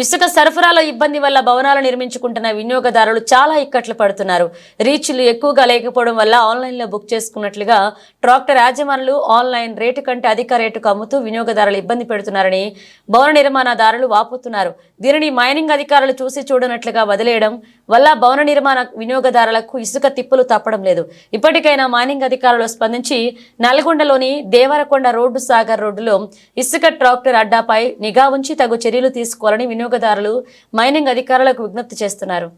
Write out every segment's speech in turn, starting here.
ఇసుక సరఫరాలో ఇబ్బంది వల్ల భవనాలు నిర్మించుకుంటున్న వినియోగదారులు చాలా ఇక్కట్లు పడుతున్నారు. రీచ్లు ఎక్కువగా లేకపోవడం వల్ల ఆన్లైన్లో బుక్ చేసుకున్నట్లుగా ట్రాక్టర్ యాజమానులు ఆన్లైన్ రేటు కంటే అధిక రేటుకు అమ్ముతూ వినియోగదారులు ఇబ్బంది పెడుతున్నారని భవన నిర్మాణదారులు వాపోతున్నారు. దీనిని మైనింగ్ అధికారులు చూసి చూడనట్లుగా వదిలేయడం వల్ల భవన నిర్మాణ వినియోగదారులకు ఇసుక తిప్పులు తప్పడం లేదు. ఇప్పటికైనా మైనింగ్ అధికారులు స్పందించి నల్గొండలోని దేవరకొండ రోడ్డు సాగర్ రోడ్డులో ఇసుక ట్రాక్టర్ అడ్డాపై నిఘా ఉంచి తగు చర్యలు తీసుకోవాలని వినియోగదారులు మైనింగ్ అధికారులకు విజ్ఞప్తి చేస్తున్నారు.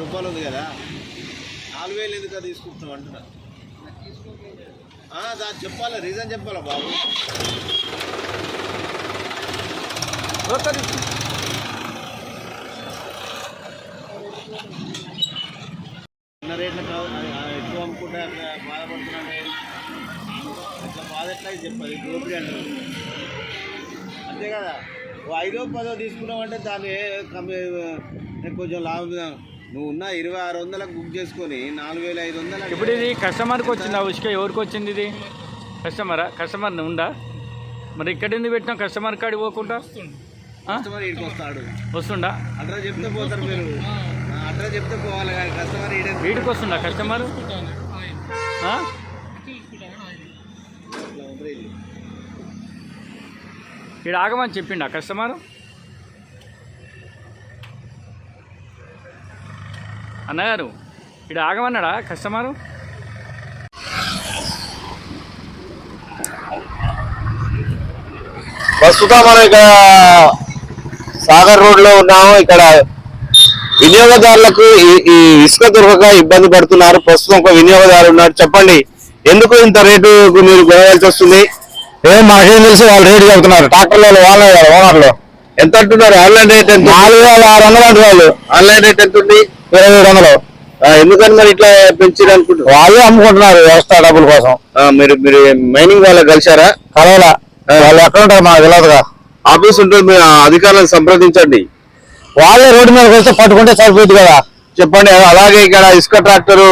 రూపాయలు ఉంది కదా, 4000 ఎందుకు తీసుకుంటున్నాం అంటున్నా. దాన్ని చెప్పాలా, రీజన్ చెప్పాలా బాబు. ఉన్న రేట్లు ఎక్కువ అమ్ముకుంటే బాధపడుతున్నాంటే అట్లా బాధ ఎట్లా చెప్పాలి, దోపిడీ అంటారు అంతే కదా. 5-10 తీసుకున్నామంటే దాన్ని కొంచెం లాభం. నువ్వు ఉన్న 2600 బుక్ చేసుకొని 4500. ఇప్పుడు ఇది కస్టమర్కి వచ్చిందా ఉసుక? ఎవరికి వచ్చింది ఇది? కస్టమర్ ఉందా? మరి ఇక్కడ ఎందుకు పెట్టినా కస్టమర్ కాడికి పోకుండా? కస్టమర్ ఇక్కడికి వస్తాడు, వస్తుండా? అడ్రస్ చెప్తే పోతారు మీరు, అడ్రస్ చెప్తే పోవాలి కానీ కస్టమర్ వీడికి వస్తుందా కస్టమర్? ఇక్కడ ఆగమని చెప్పిండా కస్టమర్? అన్నగారు ఇక్కడ ఆగమన్నాడా కస్టమరు? ప్రస్తుతం మనం ఇక్కడ సాగర్ రోడ్ లో ఉన్నాము. ఇక్కడ వినియోగదారులకు ఈ ఇసుక దొరకక ఇబ్బంది పడుతున్నారు. ప్రస్తుతం ఒక వినియోగదారు ఉన్నారు. చెప్పండి, ఎందుకు ఇంత రేటు మీరు కొనవలసి వస్తుంది? మాకేం తెలిసి వాళ్ళు రేటు చెబుతున్నారు. ట్రాక్టర్లో వాళ్ళ ఓనర్లు ఎంత అంటున్నారు? ఆన్లైన్ రేట్ ఎంత? 4600 అంటున్నారు. ఆన్లైన్ రేట్ ఎంత ఉంది? 2700. ఎందుకని మరి ఇట్లా పెంచారు అనుకుంటున్నారు? వాళ్ళే అమ్ముకుంటున్నారు వ్యవస్థ డబ్బుల కోసం. మీరు మైనింగ్ వాళ్ళకి కలిసారా? కలవలా, వాళ్ళు ఎక్కడ ఉంటారు మాకు తెలియదుగా. ఆఫీస్ ఉంటుంది, మీరు అధికారులను సంప్రదించండి. వాళ్ళే రోడ్డు మీద వస్తే పట్టుకుంటే సరిపోతుంది కదా. చెప్పండి. అలాగే ఇక్కడ ఇసుక ట్రాక్టర్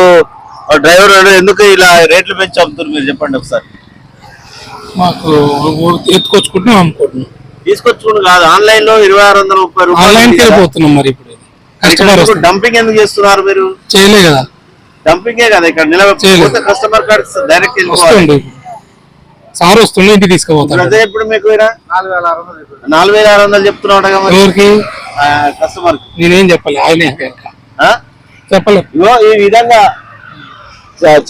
డ్రైవర్ ఎందుకు ఇలా రేట్లు పెంచి అమ్ముతున్నారు మీరు చెప్పండి ఒకసారి. మాకు ఎత్తుకొచ్చుకుంటున్నాం, అమ్ముకుంటున్నాం. తీసుకొచ్చుకుంటు కాదు, ఆన్లైన్ లో 2630 రూపాయలు ఆన్లైన్కి వెళ్ళిపోతున్నాం. మరి ఇప్పుడు డంపింగ్ ఎందుకు చేస్తున్నారు మీరు? చేయలే కదా, డంపింగే కదా. ఇక్కడ నిలబడితే కస్టమర్ కార్డ్ డైరెక్ట్ వెళ్ళిపోవాలి. సార్ వస్తుండే ఇంటికి తీసుకుపోతారు. అదే ఇప్పుడు మీకు 4600 చెప్తున్నాడు కస్టమర్. నేనేం చెప్పాలి, ఆయనే చెప్పలేదు. ఈ విధంగా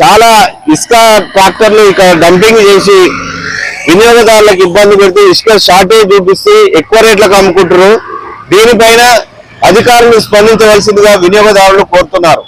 చాలా ఇసుక ట్రాక్టర్లు ఇక్కడ డంపింగ్ చేసి వినియోగదారులకు ఇబ్బంది పెడుతూ ఇసుక షార్టేజ్ చూపిస్తే ఎక్కువ రేట్లకు అమ్ముకుంటారు. దీనిపైన అధికారులు స్పందించవలసిందిగా వినియోగదారులు కోరుతున్నారు.